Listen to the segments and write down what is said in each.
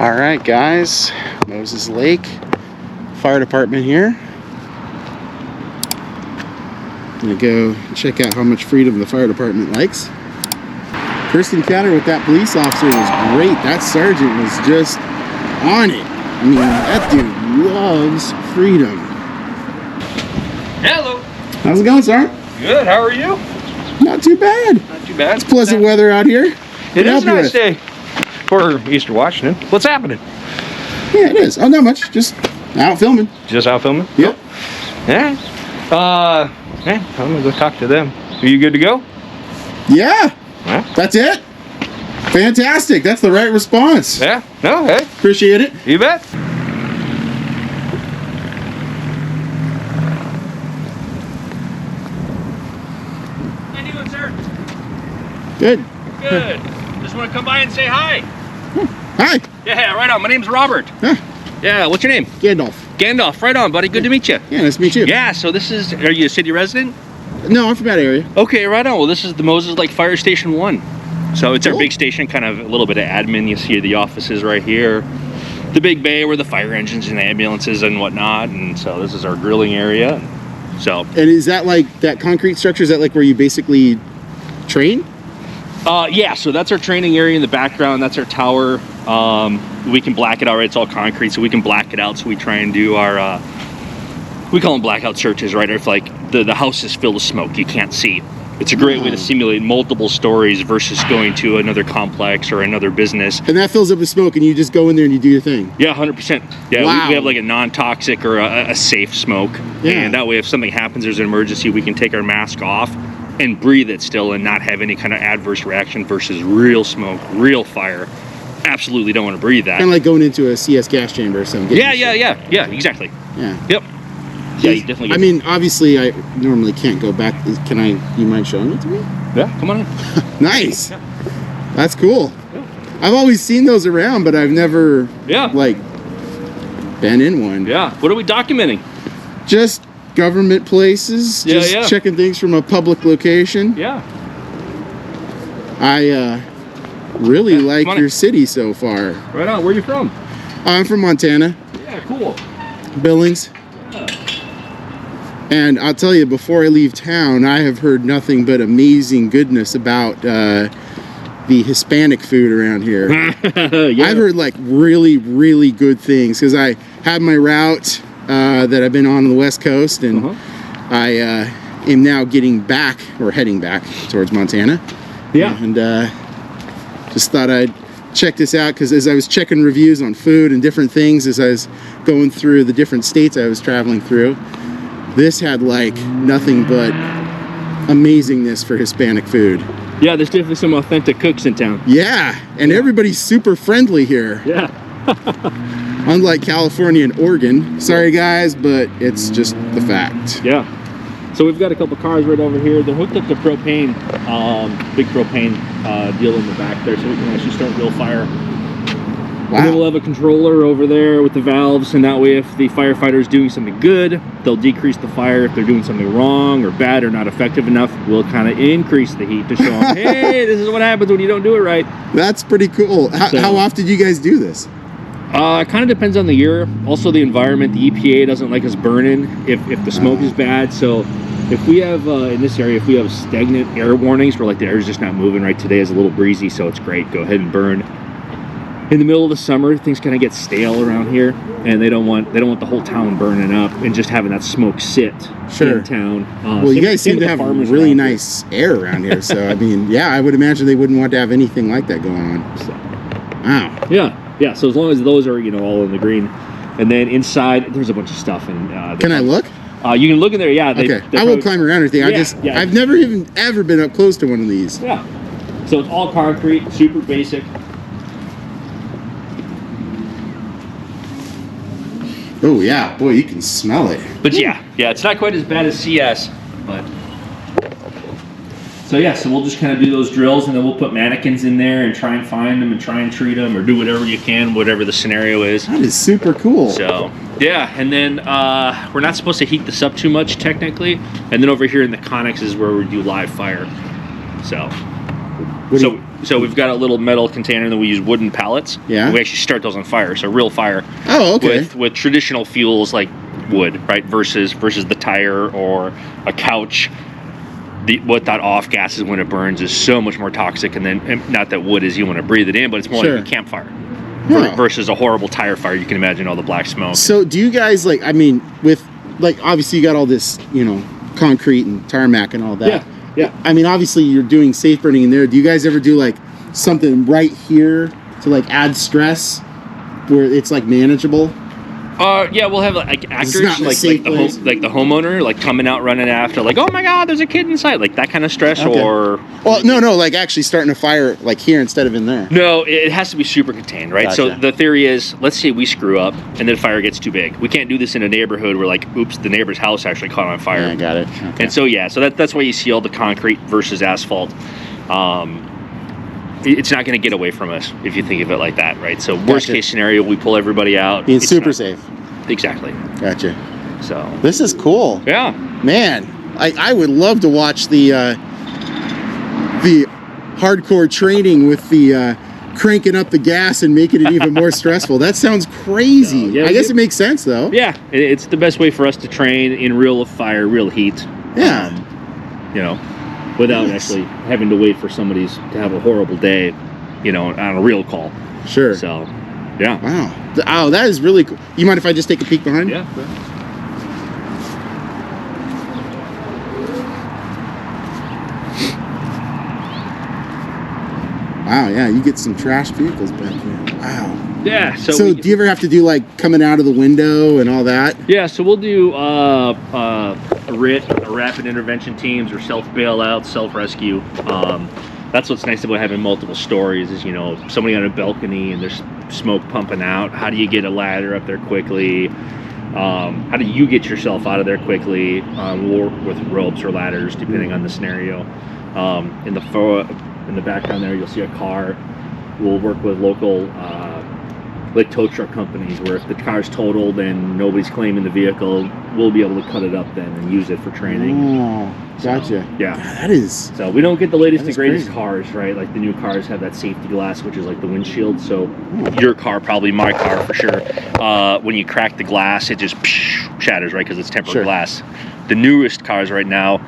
All right, guys, Moses Lake Fire Department here. Gonna go check out how much freedom the fire department likes. First encounter with that police officer was great. That sergeant was just on it. I mean, that dude loves freedom. Hello. How's it going, Sergeant? Good. How are you? Not too bad. Not too bad. It's pleasant weather out here. It is a nice day for Eastern Washington. What's happening? Yeah, it is. Oh, not much. Just out filming. Just out filming? Yep. Yeah. Yeah, I'm gonna go talk to them. Are you good to go? Yeah. Yeah. That's it. Fantastic. That's the right response. Yeah. No, hey. Appreciate it. You bet. How you doing, sir? Good. Good. Just want to come by and say hi. Hi. Yeah, right on. My name's Robert. Huh. Yeah, what's your name? Gandalf. Gandalf. Right on, buddy. Good to meet you. Yeah, nice to meet you. Yeah, so this is, are you a city resident? No, I'm from that area. Okay, right on. Well, this is the Moses Lake Fire Station 1. So it's our Cool. big station, kind of a little bit of admin. You see the offices right here. The big bay where the fire engines and ambulances and whatnot. And so this is our grilling area. So, And is that like that concrete structure? Is that like where you basically train? yeah, so that's our training area in the background. That's our tower. We can black it out, right? It's all concrete, so we can black it out. So we try and do our, we call them blackout searches, right? Or if like the house is filled with smoke, you can't see. It's a great way to simulate multiple stories versus going to another complex or another business. And that fills up with smoke and you just go in there and you do your thing. Yeah, 100%. Yeah, Wow. we have like a non-toxic or a safe smoke. Yeah. And that way if something happens, there's an emergency, we can take our mask off and breathe it still and not have any kind of adverse reaction versus real smoke, real fire. Absolutely don't want to breathe that. Kind of like going into a CS gas chamber or something. Yeah, exactly. Yeah. Yep. Yeah, you definitely. I mean, obviously, I normally can't go back. Can I? You mind showing it to me? Yeah, come on in. Nice. Yeah. That's cool. Yeah. I've always seen those around, but I've never Yeah. like been in one. Yeah. What are we documenting? Just government places. Yeah, Just yeah. checking things from a public location. Yeah. I really Yeah, like come on your in. city so far. Right on. Where are you from? I'm from Montana, Yeah, cool. Billings. Yeah. And I'll tell you, before I leave town, I have heard nothing but amazing goodness about the Hispanic food around here. Yeah. I've heard like really, really good things because I have my route that I've been on the West Coast, and I am now getting back or heading back towards Montana. Yeah. And just thought I'd check this out because as I was checking reviews on food and different things as I was going through the different states I was traveling through, this had like nothing but amazingness for Hispanic food. Yeah, there's definitely some authentic cooks in town. Yeah, and everybody's super friendly here. Yeah. Unlike California and Oregon. Sorry guys, but it's just the fact. Yeah. So we've got a couple cars right over here. They're hooked up to propane, big propane deal in the back there, so we can actually start real fire. And then we'll Wow. have a controller over there with the valves, and that way if the firefighter is doing something good, they'll decrease the fire. If they're doing something wrong or bad or not effective enough, we'll kind of increase the heat to show them, hey, this is what happens when you don't do it right. That's pretty cool. How often do you guys do this? It kind of depends on the year. Also the environment. The EPA doesn't like us burning if the smoke is bad. So if we have, in this area, if we have stagnant air warnings where like the air is just not moving right, today is a little breezy, so it's great. Go ahead and burn. In the middle of the summer, things kind of get stale around here, and they don't want the whole town burning up and just having that smoke sit in town. Well, you guys seem to have really nice air around here, so I mean, yeah, I would imagine they wouldn't want to have anything like that going on. So, wow. yeah. So as long as those are all in the green, and then inside there's a bunch of stuff. And Can I look? You can look in there. Yeah. Okay. I will climb around everything. Yeah. I've never even ever been up close to one of these. Yeah. So it's all concrete, super basic. Oh yeah, boy, you can smell it. But yeah, it's not quite as bad as CS, but. So yeah, so we'll just kind of do those drills, and then we'll put mannequins in there and try and find them and try and treat them or do whatever you can, whatever the scenario is. That is super cool. So yeah, and then we're not supposed to heat this up too much technically, and then over here in the conics is where we do live fire. So So we've got a little metal container, and then we use wooden pallets. Yeah. And we actually start those on fire, so real fire. Oh, okay. With traditional fuels like wood, right? Versus the tire or a couch. What that off gas is when it burns is so much more toxic, and not that wood is you want to breathe it in, but it's more like a campfire versus a horrible tire fire. You can imagine all the black smoke. So do you guys like? I mean, with like obviously you got all this, you know, concrete and tarmac and all that. Yeah. I mean, obviously you're doing safe burning in there. Do you guys ever do like something right here to like add stress where it's like manageable? Yeah, we'll have like actors, like the homeowner, like coming out running after, like, oh my God, there's a kid inside, like that kind of stress. Okay. Or well, no, like actually starting a fire like here instead of in there. No, it has to be super contained, right? Gotcha. So the theory is, let's say we screw up and then fire gets too big. We can't do this in a neighborhood where like, oops, the neighbor's house actually caught on fire. Yeah, I got it. Okay. And so so that's why you see all the concrete versus asphalt. It's not going to get away from us if you think of it like that, right? So worst case scenario, we pull everybody out. Being super safe. Exactly. Gotcha. So this is cool. Yeah. Man, I would love to watch the hardcore training with the cranking up the gas and making it even more stressful. That sounds crazy. Yeah, I guess it makes sense though. Yeah, it's the best way for us to train in real fire, real heat. Yeah. You know, without actually having to wait for somebody's to have a horrible day, you know, on a real call. Sure. So, yeah. Wow. Oh, that is really cool. You mind if I just take a peek behind? Yeah. Wow, yeah, you get some trash vehicles back here. Wow. Yeah. So do you ever have to do like coming out of the window and all that? Yeah. So we'll do rapid intervention teams or self bailout, self rescue. That's what's nice about having multiple stories is, you know, somebody on a balcony and there's smoke pumping out. How do you get a ladder up there quickly? How do you get yourself out of there quickly? We'll work with ropes or ladders depending on the scenario. In the background there, you'll see a car. We'll work with local like tow truck companies where if the car's totaled and nobody's claiming the vehicle, we'll be able to cut it up then and use it for training. Oh, gotcha. So, yeah. God, that is. So we don't get the latest and greatest crazy. cars, right? Like the new cars have that safety glass, which is like the windshield. So your car, probably my car for sure. When you crack the glass, it just shatters, right? Because it's tempered glass. The newest cars right now,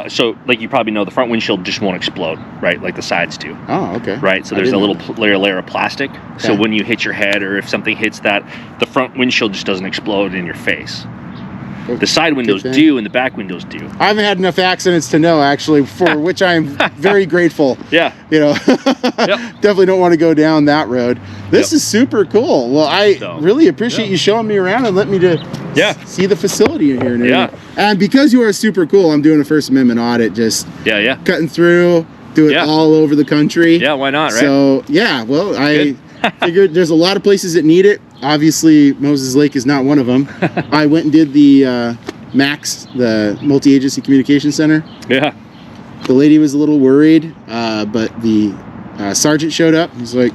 so like you probably know, the front windshield just won't explode, right? Like the sides do. Oh, okay. Right, so there's a little layer of plastic. Okay. So when you hit your head or if something hits that, the front windshield just doesn't explode in your face. The side windows do and the back windows do. I haven't had enough accidents to know, actually, for which I am very grateful. Yeah. You know, definitely don't want to go down that road. This is super cool. Well, I really appreciate you showing me around and letting me to see the facility in here. And and because you are super cool, I'm doing a First Amendment audit, just cutting through, do it all over the country. Yeah, why not, right? So, yeah, well, I figured there's a lot of places that need it. Obviously, Moses Lake is not one of them. I went and did the MAX, the Multi-Agency Communication Center. Yeah. The lady was a little worried, but the sergeant showed up. He's like,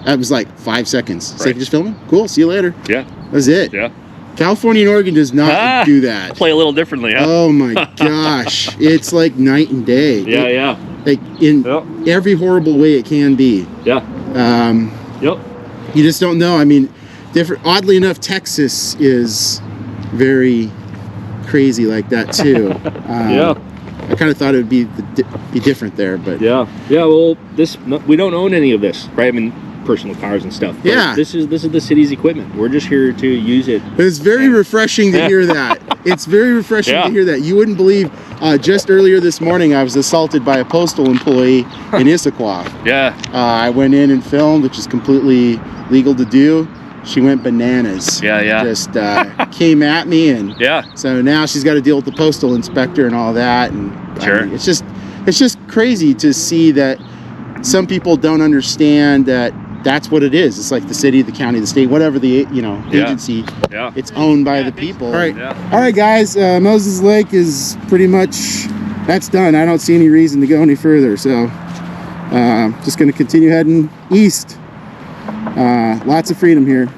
that was like 5 seconds. He's like, just filming? Cool, see you later. Yeah. That's it. Yeah. California and Oregon does not do that. Play a little differently, huh? Oh my gosh. It's like night and day. Yeah, Like in every horrible way it can be. Yeah. You just don't know. I mean, oddly enough, Texas is very crazy like that too. I kind of thought it would be different there, but well, we don't own any of this, right? I mean, personal cars and stuff. But this is the city's equipment. We're just here to use it. It's very refreshing to hear that. It's very refreshing to hear that. You wouldn't believe. Just earlier this morning, I was assaulted by a postal employee in Issaquah. I went in and filmed, which is completely legal to do. She went bananas. Just came at me, and so now she's got to deal with the postal inspector and all that. And I mean, it's just crazy to see that some people don't understand that that's what it is. It's like the city, the county, the state, whatever the agency. It's owned by the people. All right, guys. Moses Lake is pretty much that's done. I don't see any reason to go any further. So just going to continue heading east. Lots of freedom here.